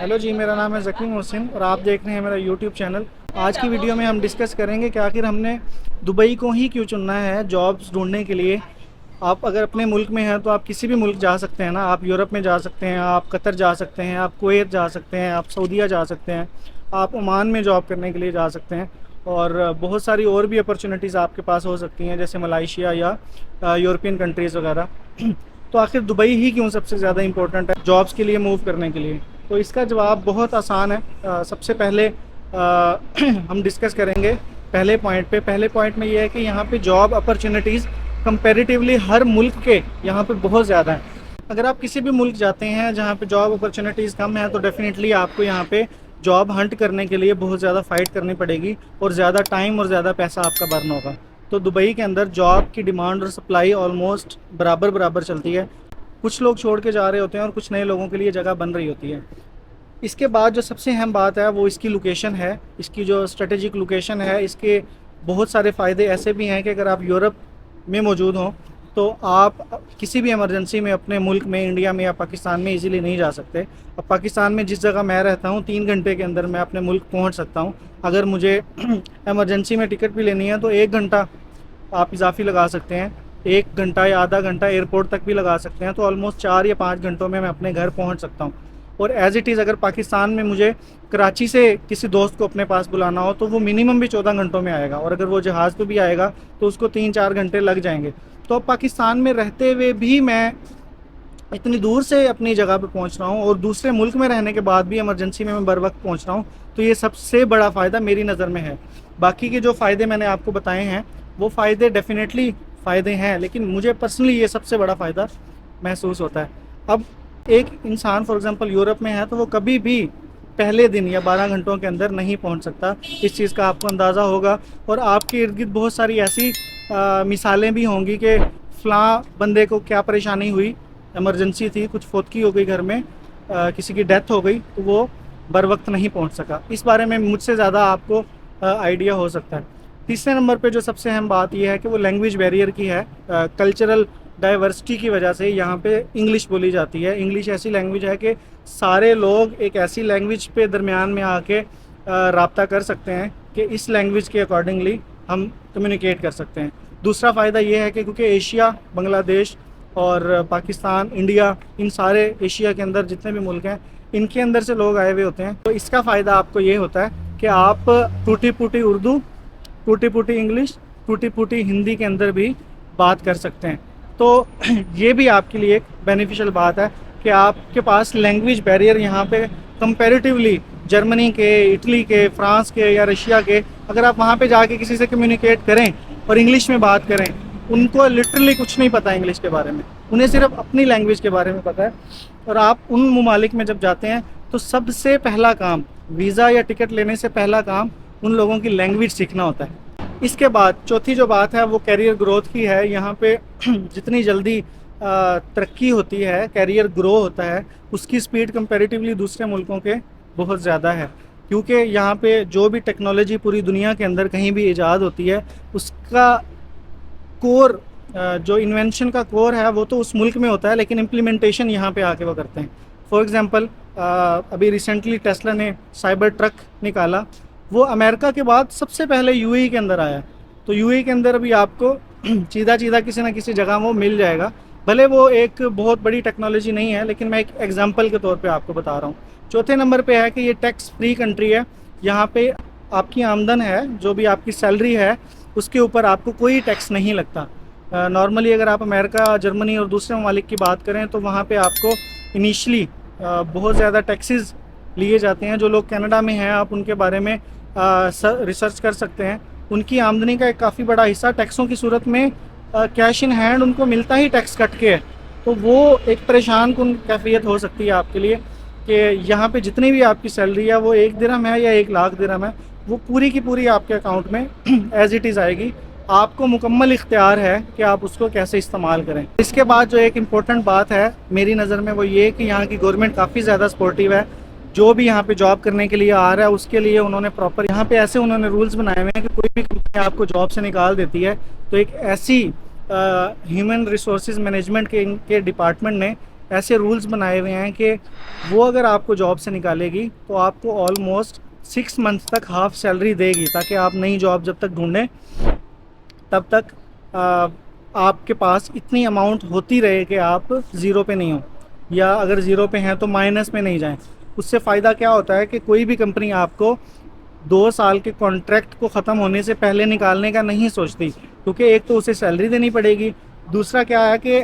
Hello जी, मेरा नाम है ज़की मोहसिन और आप देख रहे हैं मेरा यूट्यूब चैनल। आज की वीडियो में हम डिस्कस करेंगे कि आखिर हमने दुबई को ही क्यों चुनना है जॉब्स ढूंढने के लिए। आप अगर अपने मुल्क में हैं तो आप किसी भी मुल्क जा सकते हैं ना। आप यूरोप में जा सकते हैं, आप कतर जा सकते हैं, आप कुवैत जा सकते हैं, आप सऊदीया जा सकते हैं, आप ओमान में जॉब करने के लिए जा सकते हैं। और बहुत सारी और भी अपॉर्चुनिटीज़ आपके पास हो सकती हैं, जैसे मलाइशिया या यूरोपियन कंट्रीज़ वगैरह। तो आखिर दुबई ही क्यों सबसे ज़्यादा इम्पोर्टेंट है जॉब्स के लिए मूव करने के लिए? तो इसका जवाब बहुत आसान है। सबसे पहले हम डिस्कस करेंगे पहले पॉइंट में ये है कि यहाँ पे जॉब अपॉर्चुनिटीज़ कंपैरेटिवली हर मुल्क के यहाँ पे बहुत ज़्यादा है। अगर आप किसी भी मुल्क जाते हैं जहाँ पे जॉब अपॉर्चुनिटीज़ कम है तो डेफिनेटली आपको यहाँ पे जॉब हंट करने के लिए बहुत ज़्यादा फ़ाइट करनी पड़ेगी और ज़्यादा टाइम और ज़्यादा पैसा आपका बर्न होगा। तो दुबई के अंदर जॉब की डिमांड और सप्लाई ऑलमोस्ट बराबर बराबर चलती है। कुछ लोग छोड़ के जा रहे होते हैं और कुछ नए लोगों के लिए जगह बन रही होती है। इसके बाद जो सबसे अहम बात है वो इसकी लोकेशन है। इसकी जो स्ट्रेटेजिक लोकेशन है, इसके बहुत सारे फ़ायदे ऐसे भी हैं कि अगर आप यूरोप में मौजूद हों तो आप किसी भी इमरजेंसी में अपने मुल्क में, इंडिया में या पाकिस्तान में इजीली नहीं जा सकते। अब पाकिस्तान में जिस जगह मैं रहता हूँ 3 घंटे के अंदर मैं अपने मुल्क पहुँच सकता हूँ। अगर मुझे इमरजेंसी में टिकट भी लेनी है तो 1 घंटा आप इजाफी लगा सकते हैं, 1 घंटा या आधा घंटा एयरपोर्ट तक भी लगा सकते हैं। तो ऑलमोस्ट 4 या 5 घंटों में मैं अपने घर पहुंच सकता हूं। और एज़ इट इज़ अगर पाकिस्तान में मुझे कराची से किसी दोस्त को अपने पास बुलाना हो तो वो मिनिमम भी 14 घंटों में आएगा, और अगर वो जहाज़ पे भी आएगा तो उसको 3-4 घंटे लग जाएंगे। तो अब पाकिस्तान में रहते हुए भी मैं इतनी दूर से अपनी जगह पे पहुंच रहा हूं और दूसरे मुल्क में रहने के बाद भी इमरजेंसी में मैं बर वक्त पहुंच रहा हूं। तो ये सबसे बड़ा फ़ायदा मेरी नज़र में है। बाकी के जो फ़ायदे मैंने आपको बताए हैं वो फ़ायदे डेफिनेटली फ़ायदे हैं, लेकिन मुझे पर्सनली ये सबसे बड़ा फ़ायदा महसूस होता है। अब एक इंसान फॉर एग्ज़ाम्पल यूरोप में है तो वो कभी भी पहले दिन या 12 घंटों के अंदर नहीं पहुंच सकता। इस चीज़ का आपको अंदाज़ा होगा और आपके इर्द गिर्द बहुत सारी ऐसी मिसालें भी होंगी कि फ़लाँ बंदे को क्या परेशानी हुई, इमरजेंसी थी, कुछ फोतकी हो गई घर में, किसी की डेथ हो गई तो वो बर वक्त नहीं पहुंच सका। इस बारे में मुझसे ज़्यादा आपको आइडिया हो सकता है। तीसरे नंबर पे जो सबसे अहम बात यह है कि वो लैंग्वेज बैरियर की है। कल्चरल डाइवर्सिटी की वजह से यहाँ पे इंग्लिश बोली जाती है। इंग्लिश ऐसी लैंग्वेज है कि सारे लोग एक ऐसी लैंग्वेज पे दरमियान में आके राब्ता कर सकते हैं कि इस लैंग्वेज के अकॉर्डिंगली हम कम्युनिकेट कर सकते हैं। दूसरा फ़ायदा ये है कि क्योंकि एशिया, बांग्लादेश और पाकिस्तान, इंडिया, इन सारे एशिया के अंदर जितने भी मुल्क हैं इनके अंदर से लोग आए हुए होते हैं। तो इसका फ़ायदा आपको ये होता है कि आप टूटी फूटी उर्दू, टूटी फूटी इंग्लिश, टूटी फूटी हिंदी के अंदर भी बात कर सकते हैं। तो ये भी आपके लिए एक बेनिफिशियल बात है कि आपके पास लैंग्वेज बैरियर यहाँ पे कंपैरेटिवली जर्मनी के, इटली के, फ्रांस के या रशिया के, अगर आप वहाँ पे जाके किसी से कम्युनिकेट करें और इंग्लिश में बात करें, उनको लिटरली कुछ नहीं पता इंग्लिश के बारे में, उन्हें सिर्फ अपनी लैंग्वेज के बारे में पता है। और आप उन ममालिक में जब जाते हैं तो सबसे पहला काम, वीज़ा या टिकट लेने से पहला काम उन लोगों की लैंग्वेज सीखना होता है। इसके बाद चौथी जो बात है वो कैरियर ग्रोथ की है। यहाँ पे जितनी जल्दी तरक्की होती है, कैरियर ग्रो होता है, उसकी स्पीड कंपैरेटिवली दूसरे मुल्कों के बहुत ज़्यादा है। क्योंकि यहाँ पे जो भी टेक्नोलॉजी पूरी दुनिया के अंदर कहीं भी ईजाद होती है उसका कोर, जो इन्वेंशन का कोर है वो तो उस मुल्क में होता है, लेकिन इम्प्लीमेंटेशन यहाँ पे आके वो करते हैं। फॉर एग्ज़ाम्पल अभी रिसेंटली टेस्ला ने साइबर ट्रक निकाला, वो अमेरिका के बाद सबसे पहले यूएई के अंदर आया। तो यूएई के अंदर अभी आपको सीधा सीधा किसी ना किसी जगह वो मिल जाएगा। भले वो एक बहुत बड़ी टेक्नोलॉजी नहीं है, लेकिन मैं एक एग्जांपल के तौर पे आपको बता रहा हूँ। चौथे नंबर पे है कि ये टैक्स फ्री कंट्री है। यहाँ पे आपकी आमदन है, जो भी आपकी सैलरी है, उसके ऊपर आपको कोई टैक्स नहीं लगता। नॉर्मली अगर आप अमेरिका, जर्मनी और दूसरे ममालिक की बात करें तो वहाँ पे आपको इनिशली बहुत ज़्यादा टैक्सेस लिए जाते हैं। जो लोग कनाडा में हैं आप उनके बारे में रिसर्च कर सकते हैं। उनकी आमदनी का एक काफ़ी बड़ा हिस्सा टैक्सों की सूरत में कैश इन हैंड उनको मिलता ही टैक्स कट के है। तो वो एक परेशान कुन कैफियत हो सकती है आपके लिए कि यहाँ पे जितनी भी आपकी सैलरी है वो 1 दिरहम है या 1 लाख दिरहम है, वो पूरी की पूरी आपके अकाउंट में एज इट इज़ आएगी। आपको मुकम्मल इख्तियार है कि आप उसको कैसे इस्तेमाल करें। इसके बाद जो एक इम्पोर्टेंट बात है मेरी नज़र में वो ये कि यहाँ की गवर्नमेंट काफ़ी ज़्यादा सपोर्टिव है। जो भी यहाँ पे जॉब करने के लिए आ रहा है उसके लिए उन्होंने प्रॉपर यहाँ पे ऐसे उन्होंने रूल्स बनाए हुए हैं कि कोई भी कंपनी आपको जॉब से निकाल देती है तो एक ऐसी ह्यूमन रिसोर्सेज मैनेजमेंट के डिपार्टमेंट ने ایسے رولز بنائے ہوئے ہیں کہ وہ اگر آپ کو جاب سے نکالے گی تو آپ کو آلموسٹ 6 منتھ تک ہاف سیلری دے گی، تاکہ آپ نئی جاب جب تک ڈھونڈیں تب تک آپ کے پاس اتنی اماؤنٹ ہوتی رہے کہ آپ زیرو پہ نہیں ہوں، یا اگر زیرو پہ ہیں تو مائنس میں نہیں جائیں۔ اس سے فائدہ کیا ہوتا ہے کہ کوئی بھی کمپنی آپ کو 2 سال کے کانٹریکٹ کو ختم ہونے سے پہلے نکالنے کا نہیں سوچتی، کیونکہ ایک تو اسے سیلری دینی پڑے گی، دوسرا کیا ہے کہ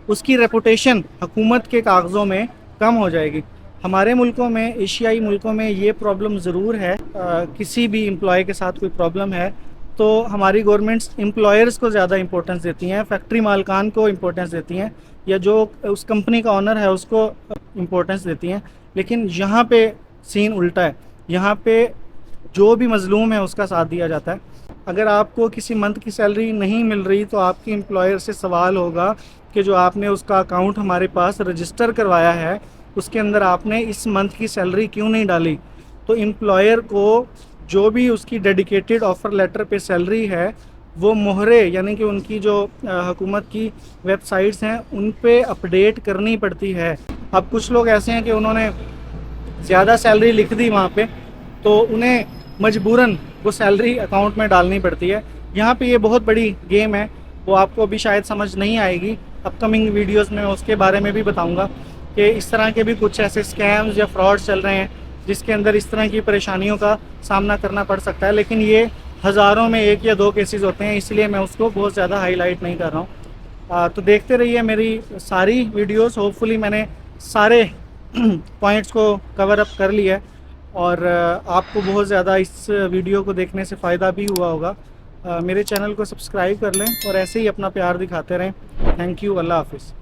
اس کی ریپوٹیشن حکومت کے کاغذوں میں کم ہو جائے گی۔ ہمارے ملکوں میں، ایشیائی ملکوں میں یہ پرابلم ضرور ہے، کسی بھی امپلائی کے ساتھ کوئی پرابلم ہے تو ہماری گورنمنٹس امپلائرز کو زیادہ امپورٹنس دیتی ہیں، فیکٹری مالکان کو امپورٹنس دیتی ہیں، یا جو اس کمپنی کا آنر ہے اس کو امپورٹنس دیتی ہیں۔ لیکن یہاں پہ سین الٹا ہے، یہاں پہ جو بھی مظلوم ہے اس کا ساتھ دیا جاتا ہے۔ اگر آپ کو کسی منتھ کی سیلری نہیں مل رہی تو آپ کی امپلائر سے سوال ہوگا کہ جو آپ نے اس کا اکاؤنٹ ہمارے پاس رجسٹر کروایا ہے اس کے اندر آپ نے اس منتھ کی سیلری کیوں نہیں ڈالی؟ تو امپلائر کو جو بھی اس کی ڈیڈیکیٹڈ آفر لیٹر پہ سیلری ہے وہ مہرے، یعنی کہ ان کی جو حکومت کی ویب سائٹس ہیں ان پہ اپڈیٹ کرنی پڑتی ہے۔ اب کچھ لوگ ایسے ہیں کہ انہوں نے زیادہ سیلری لکھ دی وہاں پہ، تو انہیں مجبوراً وہ سیلری اکاؤنٹ میں ڈالنی پڑتی ہے۔ یہاں پہ یہ بہت بڑی گیم ہے، وہ آپ کو ابھی شاید سمجھ نہیں آئے گی، اپ کمنگ ویڈیوز میں اس کے بارے میں بھی بتاؤں گا کہ اس طرح کے بھی کچھ ایسے اسکیمز یا فراڈ چل رہے ہیں جس کے اندر اس طرح کی پریشانیوں کا سامنا کرنا پڑ سکتا ہے، لیکن یہ ہزاروں میں 1 یا 2 کیسز ہوتے ہیں، اس لیے میں اس کو بہت زیادہ ہائی لائٹ نہیں کر رہا ہوں۔ تو دیکھتے رہیے میری ساری ویڈیوز، ہوپ فلی میں نے سارے پوائنٹس کو کور اپ کر لیا ہے، اور آپ کو بہت زیادہ اس ویڈیو کو دیکھنے سے فائدہ بھی ہوا ہوگا۔ میرے چینل کو سبسکرائب کر لیں اور ایسے ہی اپنا پیار دکھاتے رہیں۔ تھینک یو، اللہ حافظ۔